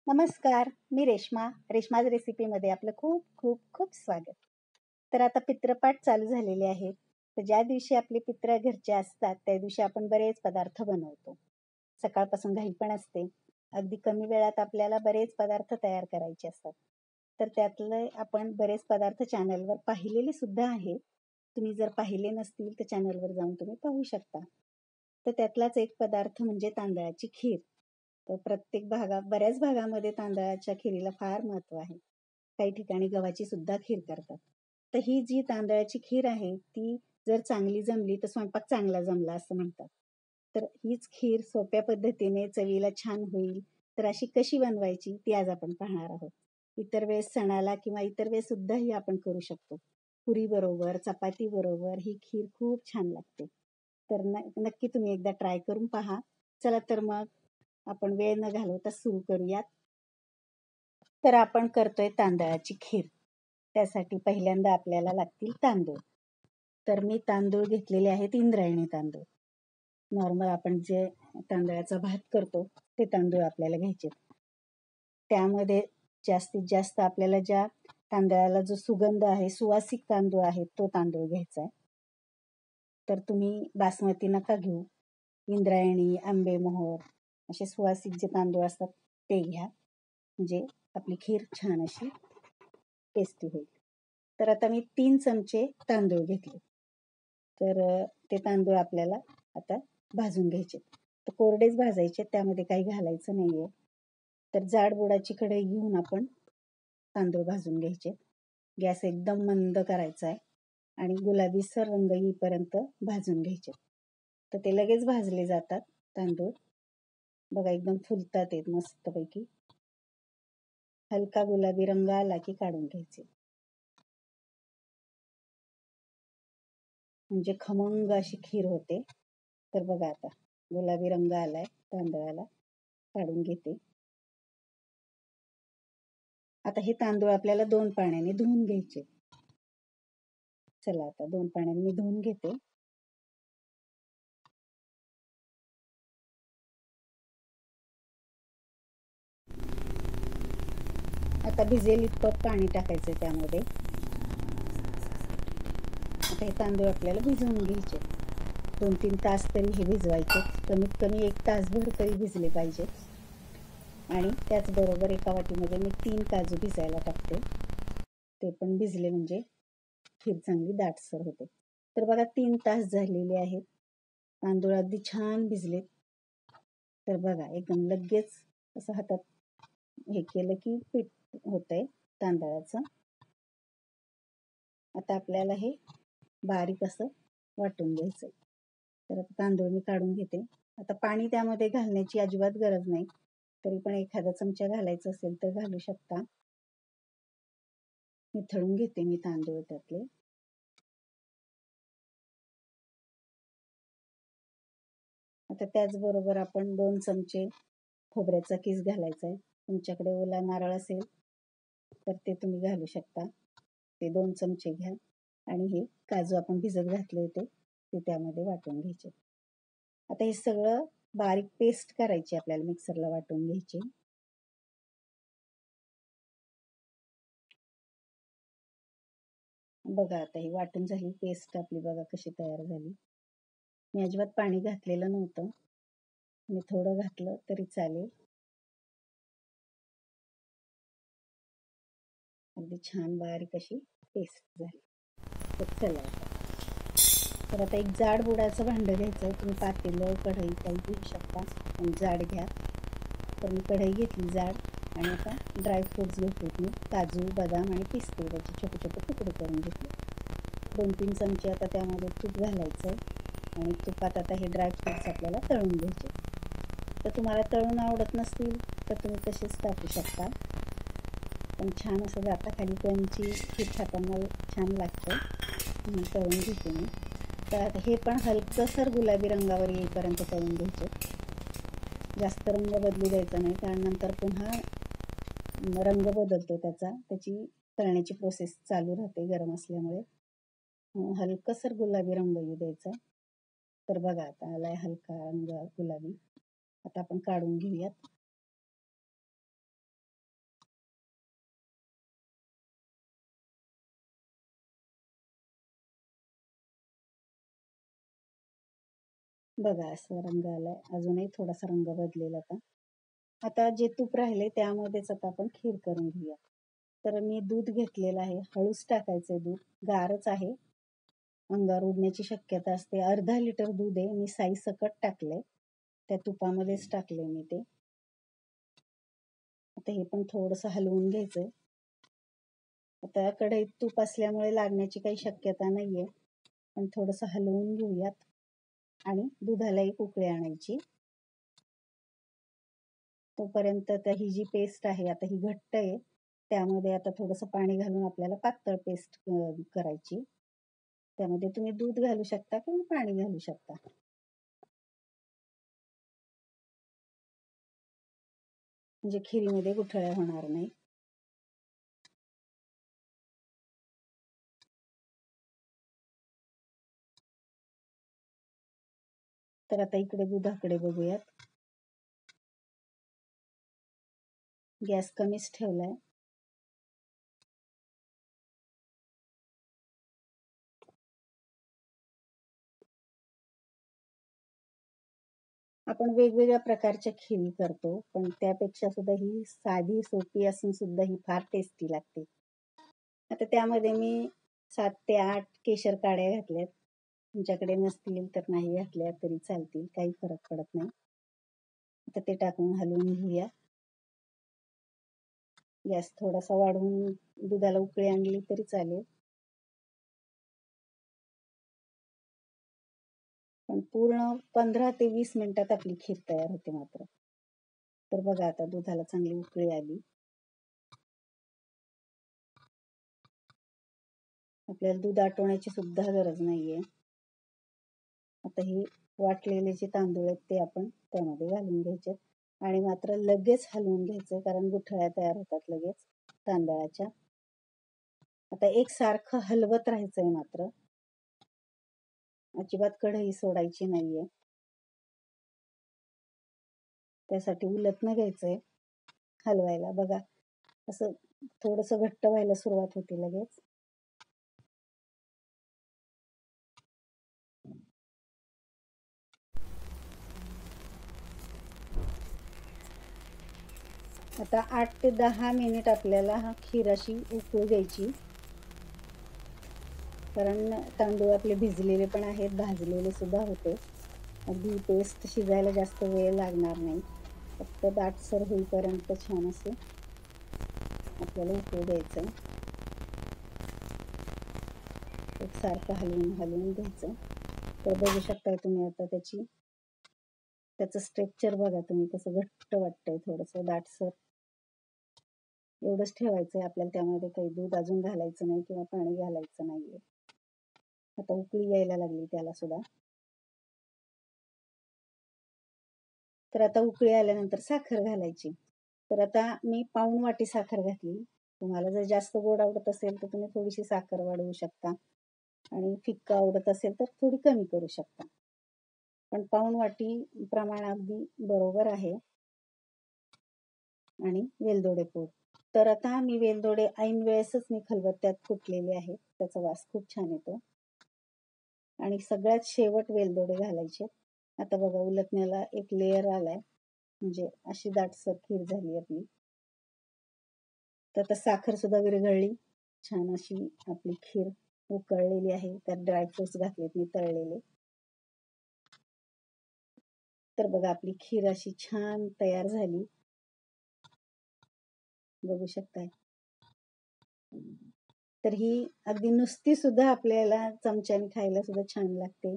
नमस्कार, मी रेश्माज रेसिपीमध्ये आपलं खूप खूप खूप स्वागत. तर आता पितृपाठ चालू झालेले आहेत. तर ज्या दिवशी आपले पित्र घरचे असतात त्या दिवशी आपण बरेच पदार्थ बनवतो. सकाळपासून घाई पण असते. अगदी कमी वेळात आपल्याला बरेच पदार्थ तयार करायचे असतात. तर त्यातले आपण बरेच पदार्थ चॅनलवर पाहिलेले सुद्धा आहेत. तुम्ही जर पाहिले नसतील तर चॅनलवर जाऊन तुम्ही पाहू शकता. तर त्यातलाच एक पदार्थ म्हणजे तांदळाची खीर. तर बऱ्याच भागामध्ये तांदळाच्या खिरीला फार महत्त्व आहे. काही ठिकाणी गव्हाची सुद्धा खीर करतात. तर ही जी तांदळाची खीर आहे ती जर चांगली जमली तर स्वयंपाक चांगला जमला असं म्हणतात. तर हीच खीर सोप्या पद्धतीने चवीला छान होईल तर अशी कशी बनवायची ती आज आपण पाहणार आहोत. इतर वेळेस सणाला किंवा इतर वेळेस सुद्धा ही आपण करू शकतो. पुरी बरोबर, चपाती बरोबर ही खीर खूप छान लागते. तर नक्की तुम्ही एकदा ट्राय करून पहा. चला तर मग आपण वेळ न घालवता सुरू करूयात. तर आपण करतोय तांदळाची खीर. त्यासाठी पहिल्यांदा आपल्याला लागतील तांदूळ. तर मी तांदूळ घेतलेले आहेत इंद्रायणी तांदूळ. नॉर्मल आपण जे तांदळाचा भात करतो ते तांदूळ आपल्याला घ्यायचे. त्यामध्ये जास्तीत जास्त आपल्याला ज्या तांदळाला जो सुगंध आहे, सुवासिक तांदूळ आहे तो तांदूळ घ्यायचा आहे. तर तुम्ही बासमती नका घेऊ. इंद्रायणी, आंबेमोहोर असे सुवासिक जे तांदूळ असतात ते घ्या. म्हणजे आपली खीर छान अशी टेस्टी होईल. तर आता मी 3 चमचे तांदूळ घेतले. तर ते तांदूळ आपल्याला आता भाजून घ्यायचे. तर कोरडेच भाजायचे, त्यामध्ये काही घालायचं नाहीये. तर जाड बुडाची कढई घेऊन आपण तांदूळ भाजून घ्यायचे. गॅस एकदम मंद करायचा आहे आणि गुलाबीसर रंग येईपर्यंत भाजून घ्यायचे. तर ते लगेच भाजले जातात तांदूळ. बघा एकदम फुलतात आहेत मस्तपैकी. हलका गुलाबी रंग आला की काढून घ्यायचे. म्हणजे खमंग अशी खीर होते. तर बघा आता गुलाबी रंग आलाय तांदळाला, काढून घेते. आता हे तांदूळ आपल्याला 2 पाण्याने धुवून घ्यायचे. चला आता 2 पाण्याने धुवून घेते. आता भिजेल इतपत पाणी टाकायचं त्यामध्ये. आता हे तांदूळ आपल्याला भिजवून घ्यायचे. 2-3 तास तरी हे भिजवायचे. कमीत कमी 1 तासभर तरी भिजले पाहिजे. आणि त्याचबरोबर एका वाटीमध्ये मी 3 काजू भिजायला टाकते. ते पण भिजले म्हणजे खीर चांगली दाटसर होते. तर बघा 3 तास झालेले आहेत. तांदूळ अगदी छान भिजलेत. तर बघा एकदम लगेच असं हातात हे केलं की पीठ होतंय तांदळाचं. आता आपल्याला हे बारीक असं वाटून घ्यायचंय. तर आता तांदूळ मी काढून घेते. आता पाणी त्यामध्ये घालण्याची अजिबात गरज नाही. तरी पण एखादा चमचा घालायचा असेल तर घालू शकता. निथळून घेते मी तांदूळ त्यातले. आता त्याचबरोबर आपण 2 चमचे खोबऱ्याचा किस घालायचा आहे. तुमच्याकडे ओला नारळ असेल तर ते तुम्ही घालू शकता. ते 2 चमचे घ्या आणि हे काजू आपण भिजत घातले होते ते त्यामध्ये वाटून घ्यायचे. आता हे सगळं बारीक पेस्ट करायची आपल्याला, मिक्सरला वाटून घ्यायची. बघा आता ही वाटून झाली पेस्ट आपली, बघा कशी तयार झाली. मी अजिबात पाणी घातलेलं नव्हतं. मी थोडं घातलं तरी चालेल. अगदी छान बारीक अशी पेस्ट झाली. तर चला तर आता एक जाड बुडाचं भांडं घ्यायचं आहे. तुम्ही पातेलं, कढई काही घेऊ शकता, पण जाड घ्या. तर मी कढई घेतली जाड आणि आता ड्रायफ्रूट्स घेतले. मी काजू, बदाम आणि पिस्ते त्याचे छोटे छोटे तुकडे करून घेतले. 2-3 चमचे आता त्यामध्ये तूप घालायचं आहे आणि तुपात आता हे ड्रायफ्रूट्स आपल्याला तळून घ्यायचे. तर तुम्हाला तळून आवडत नसतील तर तुम्ही तसेच टाकू शकता. पण छान असं जाताखाली क्रंची खीर खाताना छान लागतं म्हणून तळून घेते मी. तर आता हे पण हलकंसर गुलाबी रंगावर येईपर्यंत तळून घ्यायचे. जास्त रंग बदलू द्यायचा नाही, कारण नंतर पुन्हा रंग बदलतो त्याची तळण्याची प्रोसेस चालू राहते गरम असल्यामुळे. हलकंसर गुलाबी रंग येऊ द्यायचा. तर बघा आता आलाय हलका रंग गुलाबी. आता आपण काढून घेऊयात. बघा असा रंग आलाय, अजूनही थोडासा रंग बदलेल आता. आता जे तूप राहिले त्यामध्येच आता आपण खीर करून घेऊया. तर मी दूध घेतलेलं आहे, हळूच टाकायचंय दूध, गारच आहे, अंगावर उडण्याची शक्यता असते. अर्धा लिटर दूध आहे, मी साई सकट टाकलंय, त्या तुपामध्येच टाकले मी ते. आता हे पण थोडंसं हलवून घ्यायचंय. आता कढईत तूप असल्यामुळे लागण्याची काही शक्यता नाहीये, पण थोडंसं हलवून घेऊयात आणि दुधाला एक उकळी आणायची. तोपर्यंत आता ही जी पेस्ट आहे, आता ही घट्ट आहे, त्यामध्ये आता थोडंसं पाणी घालून आपल्याला पातळ पेस्ट करायची. त्यामध्ये तुम्ही दूध घालू शकता किंवा पाणी घालू शकता. म्हणजे खिरीमध्ये गुठळ्या होणार नाही. तर आता इकडे दुधाकडे बघूयात. गॅस कमीच ठेवलाय. आपण वेगवेगळ्या प्रकारच्या खिरी करतो, पण त्यापेक्षा सुद्धा ही साधी सोपी असून सुद्धा ही फार टेस्टी लागते. आता त्यामध्ये मी 7 ते 8 केशर काड्या घातल्यात. तुमच्याकडे नसतील तर नाही घातल्या तरी चालतील, काही फरक पडत नाही. आता ते टाकून हलवून घेऊया. गॅस थोडासा वाढवून दुधाला उकळी आणली तरी चालेल. पण पूर्ण 15 ते 20 मिनिटात आपली खीर तयार होते मात्र. तर बघा आता दुधाला चांगली उकळी आली. आपल्याला दूध आटवण्याची सुद्धा गरज नाहीये. आता हे वाटलेले जे तांदूळ आहेत ते आपण त्यामध्ये घालून घ्यायचे आणि मात्र लगेच हलवून घ्यायचे, कारण गुठळ्या तयार होतात लगेच तांदळाच्या. आता एकसारखं हलवत राहायचंय मात्र, अजिबात कढई सोडायची नाहीये. त्यासाठी उलटणं घ्यायचंय हलवायला. बघा असं थोडंसं घट्ट व्हायला सुरुवात होते लगेच. आता 8 ते 10 मिनिट आपल्याला हा खीर अशी उकळू द्यायची, कारण तांदूळ आपले भिजलेले पण आहेत, भाजलेले सुद्धा होते. अगदी पेस्ट शिजायला जास्त वेळ लागणार नाही, फक्त दाटसर होईपर्यंत छान असे आपल्याला उकळू द्यायचं. एकसारखं हलवून घ्यायचं. तर बघू शकताय तुम्ही आता त्याचं स्ट्रक्चर बघा तुम्ही, कसं घट्ट वाटतंय, थोडंसं दाटसर. एवढंच ठेवायचंय आपल्याला, त्यामध्ये काही दूध अजून घालायचं नाही किंवा पाणी घालायचं नाहीये. आता उकळी यायला लागली त्याला सुद्धा. तर आता उकळी आल्यानंतर साखर घालायची. तर आता मी पाऊण वाटी साखर घातली. तुम्हाला जर जास्त गोड आवडत असेल तर तुम्ही थोडीशी साखर वाढवू शकता, आणि फिक्क आवडत असेल तर थोडी कमी करू शकता. पण पाऊण वाटी प्रमाण अगदी बरोबर आहे. आणि वेलदोडे पूड. तर आता मी वेलदोडे ऐन वेळेसच मी खलबत्त्यात फुटलेले आहेत, त्याचा वास खूप छान येतो. आणि सगळ्यात शेवट वेलदोडे घालायचे. आता बघा उलटण्याला एक लेयर आलाय, म्हणजे अशी दाटसर खीर झाली आपली. तर आता साखर सुद्धा विरघळली, छान अशी आपली खीर उकळलेली आहे. त्यात ड्रायफ्रुट्स घातलेत मी तळलेले. तर बघा आपली खीर अशी छान तयार झाली, बघू शकताय. तर ही अगदी नुसती सुद्धा आपल्याला चमच्याने खायला सुद्धा छान लागते.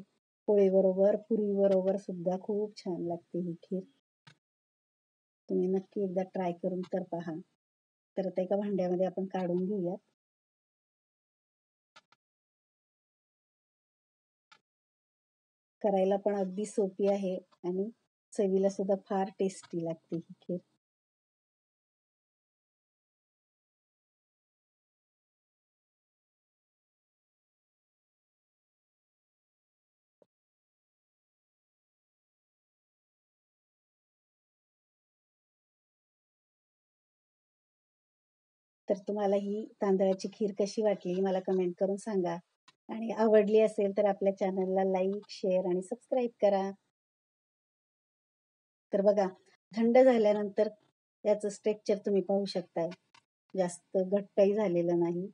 पोळी बरोबर, पुरी बरोबर सुद्धा खूप छान लागते ही खीर. तुम्ही नक्की एकदा ट्राय करून तर पहा. तर आता एका भांड्यामध्ये आपण काढून घेऊयात. करायला पण अगदी सोपी आहे आणि चवीला सुद्धा फार टेस्टी लागते ही खीर. तर तुम्हाला ही तांदळाची खीर कशी वाटली मला कमेंट करून सांगा, आणि आवडली असेल तर आपल्या चॅनलला लाईक, शेअर आणि सबस्क्राईब करा. तर बघा, थंड झाल्यानंतर याचं स्ट्रक्चर तुम्ही पाहू शकताय. जास्त घट्टही झालेलं नाही